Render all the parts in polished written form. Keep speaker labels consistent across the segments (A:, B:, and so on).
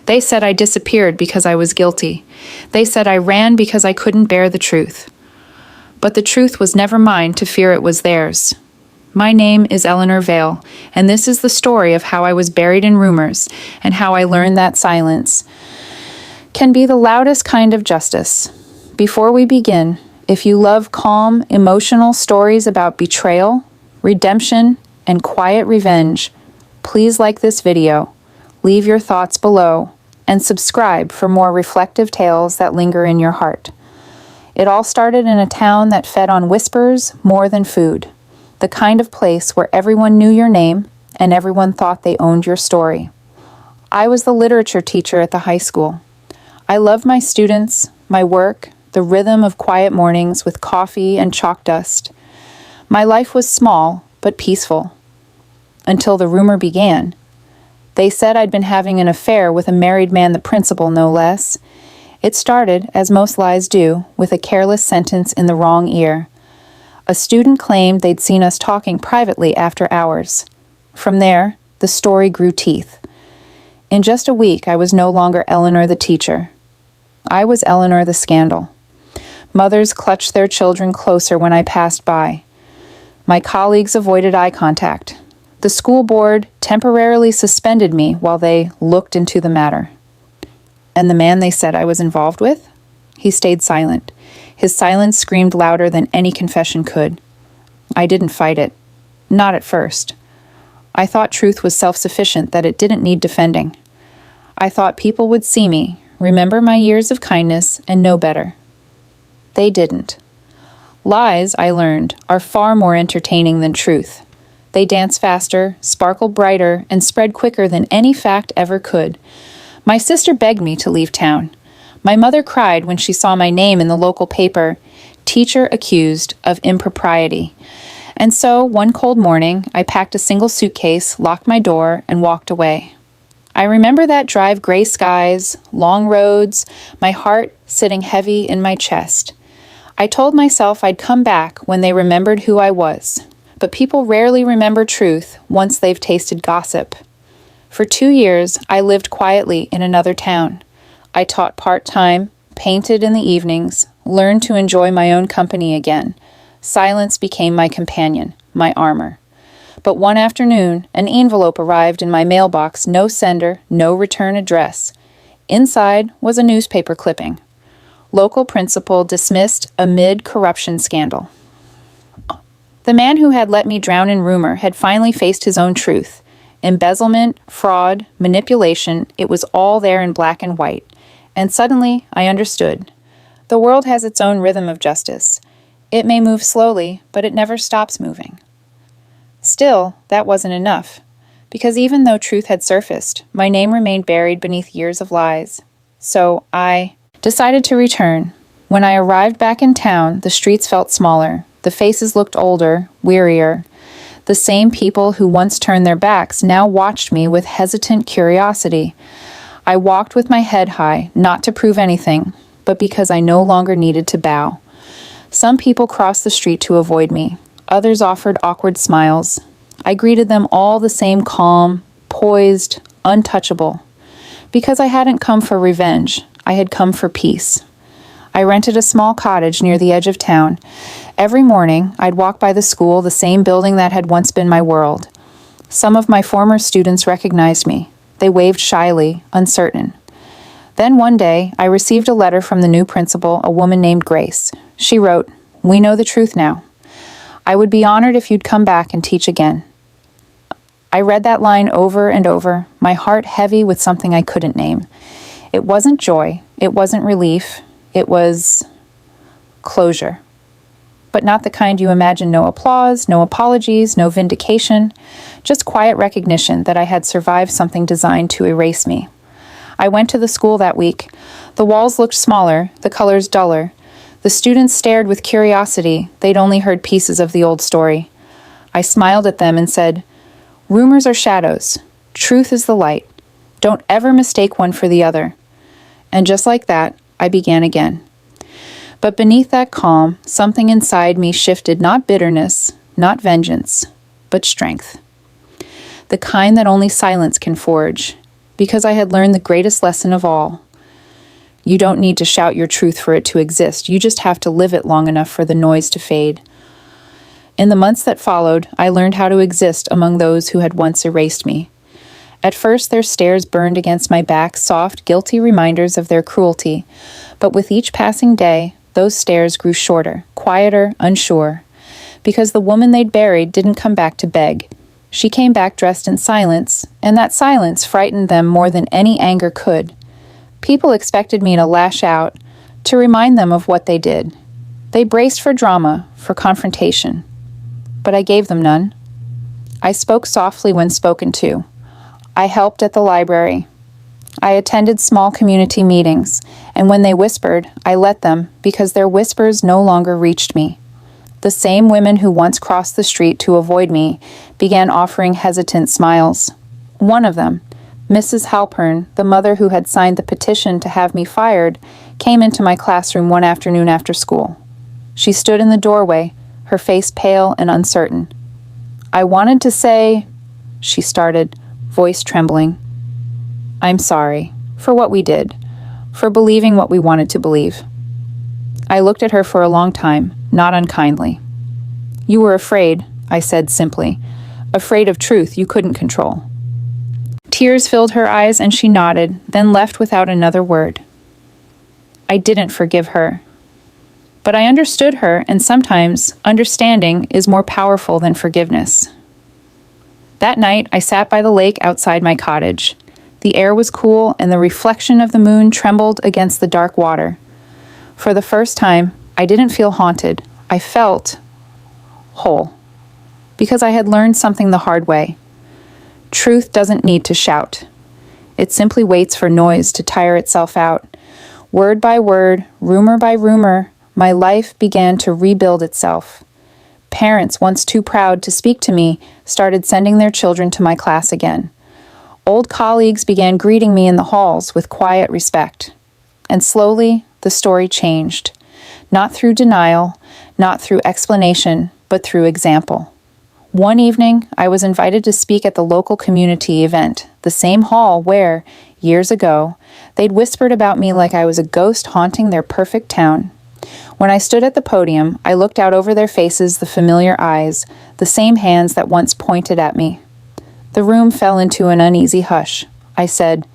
A: They said I disappeared because I was guilty. They said I ran because I couldn't bear the truth. But the truth was never mine to fear it was theirs. My name is Eleanor Vale, and this is the story of how I was buried in rumors and how I learned that silence can be the loudest kind of justice. Before we begin, if you love calm, emotional stories about betrayal, redemption, and quiet revenge, please like this video, leave your thoughts below, and subscribe for more reflective tales that linger in your heart. It all started in a town that fed on whispers more than food, the kind of place where everyone knew your name and everyone thought they owned your story. I was the literature teacher at the high school. I loved my students, my work, the rhythm of quiet mornings with coffee and chalk dust. My life was small but peaceful. Until the rumor began. They said I'd been having an affair with a married man, the principal, no less. It started, as most lies do, with a careless sentence in the wrong ear. A student claimed they'd seen us talking privately after hours. From there, the story grew teeth. In just a week, I was no longer Eleanor the teacher. I was Eleanor the scandal. Mothers clutched their children closer when I passed by. My colleagues avoided eye contact. The school board temporarily suspended me while they looked into the matter. And the man they said I was involved with? He stayed silent. His silence screamed louder than any confession could. I didn't fight it. Not at first. I thought truth was self-sufficient, that it didn't need defending. I thought people would see me, remember my years of kindness, and know better. They didn't. Lies, I learned, are far more entertaining than truth. They dance faster, sparkle brighter, and spread quicker than any fact ever could. My sister begged me to leave town. My mother cried when she saw my name in the local paper, teacher accused of impropriety. And so, one cold morning, I packed a single suitcase, locked my door, and walked away. I remember that drive, gray skies, long roads, my heart sitting heavy in my chest. I told myself I'd come back when they remembered who I was. But people rarely remember truth once they've tasted gossip. For 2 years, I lived quietly in another town. I taught part-time, painted in the evenings, learned to enjoy my own company again. Silence became my companion, my armor. But one afternoon, an envelope arrived in my mailbox, no sender, no return address. Inside was a newspaper clipping. Local principal dismissed amid corruption scandal. The man who had let me drown in rumor had finally faced his own truth. Embezzlement, fraud, manipulation, it was all there in black and white. And suddenly, I understood. The world has its own rhythm of justice. It may move slowly, but it never stops moving. Still, that wasn't enough. Because even though truth had surfaced, my name remained buried beneath years of lies. So I decided to return. When I arrived back in town, the streets felt smaller. The faces looked older, wearier. The same people who once turned their backs now watched me with hesitant curiosity. I walked with my head high, not to prove anything, but because I no longer needed to bow. Some people crossed the street to avoid me. Others offered awkward smiles. I greeted them all the same calm, poised, untouchable. Because I hadn't come for revenge, I had come for peace. I rented a small cottage near the edge of town. Every morning, I'd walk by the school, the same building that had once been my world. Some of my former students recognized me. They waved shyly, uncertain. Then one day, I received a letter from the new principal, a woman named Grace. She wrote, "We know the truth now. I would be honored if you'd come back and teach again." I read that line over and over, my heart heavy with something I couldn't name. It wasn't joy. It wasn't relief. It was closure. But not the kind you imagine. No applause, no apologies, no vindication, just quiet recognition that I had survived something designed to erase me. I went to the school that week. The walls looked smaller, the colors duller. The students stared with curiosity. They'd only heard pieces of the old story. I smiled at them and said, "Rumors are shadows. Truth is the light. Don't ever mistake one for the other." And just like that, I began again. But beneath that calm, something inside me shifted, not bitterness, not vengeance, but strength. The kind that only silence can forge. because I had learned the greatest lesson of all. You don't need to shout your truth for it to exist. You just have to live it long enough for the noise to fade. In the months that followed, I learned how to exist among those who had once erased me. At first, their stares burned against my back, soft, guilty reminders of their cruelty. But with each passing day, those stares grew shorter, quieter, unsure. Because the woman they'd buried didn't come back to beg. She came back dressed in silence, and that silence frightened them more than any anger could. People expected me to lash out, to remind them of what they did. They braced for drama, for confrontation. But I gave them none. I spoke softly when spoken to. I helped at the library. I attended small community meetings, and when they whispered, I let them because their whispers no longer reached me. The same women who once crossed the street to avoid me began offering hesitant smiles. One of them, Mrs. Halpern, the mother who had signed the petition to have me fired, came into my classroom one afternoon after school. She stood in the doorway, her face pale and uncertain. I wanted to say, she started, voice trembling. I'm sorry for what we did, for believing what we wanted to believe. I looked at her for a long time, not unkindly. You were afraid, I said simply, afraid of truth you couldn't control. Tears filled her eyes and she nodded, then left without another word. I didn't forgive her. But I understood her, and sometimes understanding is more powerful than forgiveness. That night, I sat by the lake outside my cottage. The air was cool, and the reflection of the moon trembled against the dark water. For the first time, I didn't feel haunted. I felt whole. Because I had learned something the hard way. Truth doesn't need to shout. It simply waits for noise to tire itself out. Word by word, rumor by rumor, my life began to rebuild itself. Parents, once too proud to speak to me, started sending their children to my class again. Old colleagues began greeting me in the halls with quiet respect. And slowly, the story changed. Not through denial, not through explanation, but through example. One evening, I was invited to speak at the local community event, the same hall where, years ago, they'd whispered about me like I was a ghost haunting their perfect town. When I stood at the podium, I looked out over their faces, the familiar eyes, the same hands that once pointed at me. The room fell into an uneasy hush. I said,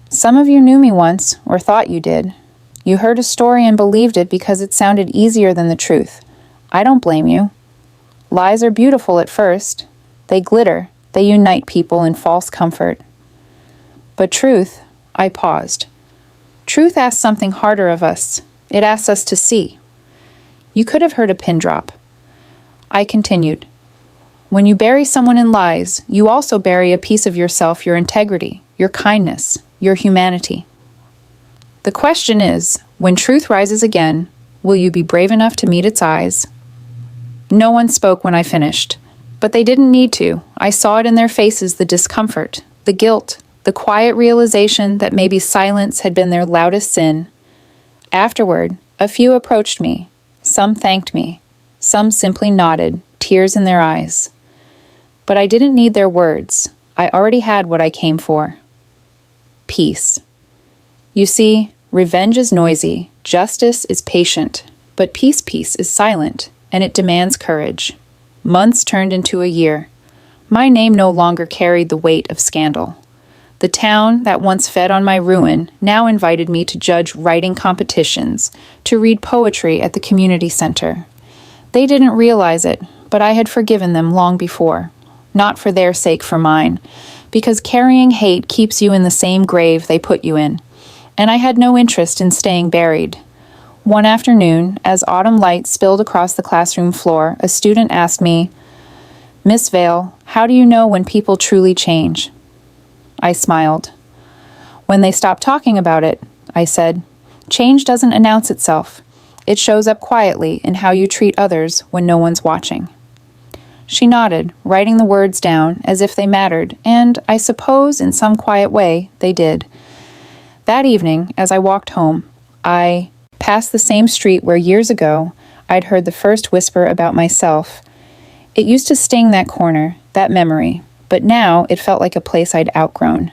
A: "Some of you knew me once, or thought you did. You heard a story and believed it because it sounded easier than the truth. I don't blame you. Lies are beautiful at first. They glitter. They unite people in false comfort. But truth," I paused. "Truth asks something harder of us. It asks us to see." You could have heard a pin drop. I continued. "When you bury someone in lies, you also bury a piece of yourself, your integrity, your kindness, your humanity. The question is, when truth rises again, will you be brave enough to meet its eyes?" No one spoke when I finished, but they didn't need to. I saw it in their faces, the discomfort, the guilt, the quiet realization that maybe silence had been their loudest sin. Afterward, a few approached me. Some thanked me. Some simply nodded, tears in their eyes. But I didn't need their words. I already had what I came for. Peace. You see, revenge is noisy, justice is patient, but peace is silent, and it demands courage. Months turned into a year. My name no longer carried the weight of scandal. The town that once fed on my ruin now invited me to judge writing competitions, to read poetry at the community center. They didn't realize it, but I had forgiven them long before. Not for their sake, for mine, because carrying hate keeps you in the same grave they put you in, and I had no interest in staying buried. One afternoon, as autumn light spilled across the classroom floor, a student asked me, "Miss Vale, how do you know when people truly change?" I smiled. "When they stop talking about it," I said. "Change doesn't announce itself. It shows up quietly in how you treat others when no one's watching." She nodded, writing the words down as if they mattered, and I suppose in some quiet way they did. That evening, as I walked home, I passed the same street where years ago I'd heard the first whisper about myself. It used to sting, that corner, that memory, but now it felt like a place I'd outgrown.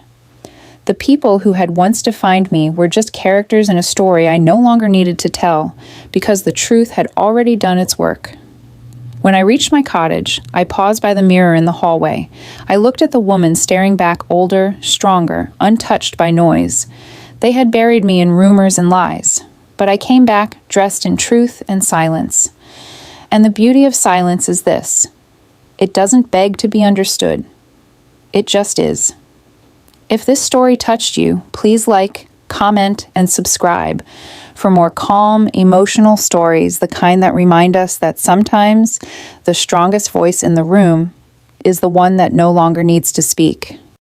A: The people who had once defined me were just characters in a story I no longer needed to tell, because the truth had already done its work. When I reached my cottage, I paused by the mirror in the hallway. I looked at the woman staring back, older, stronger, untouched by noise. They had buried me in rumors and lies, but I came back dressed in truth and silence. And the beauty of silence is this: it doesn't beg to be understood. It just is. If this story touched you, please like, comment, and subscribe for more calm, emotional stories, the kind that remind us that sometimes the strongest voice in the room is the one that no longer needs to speak.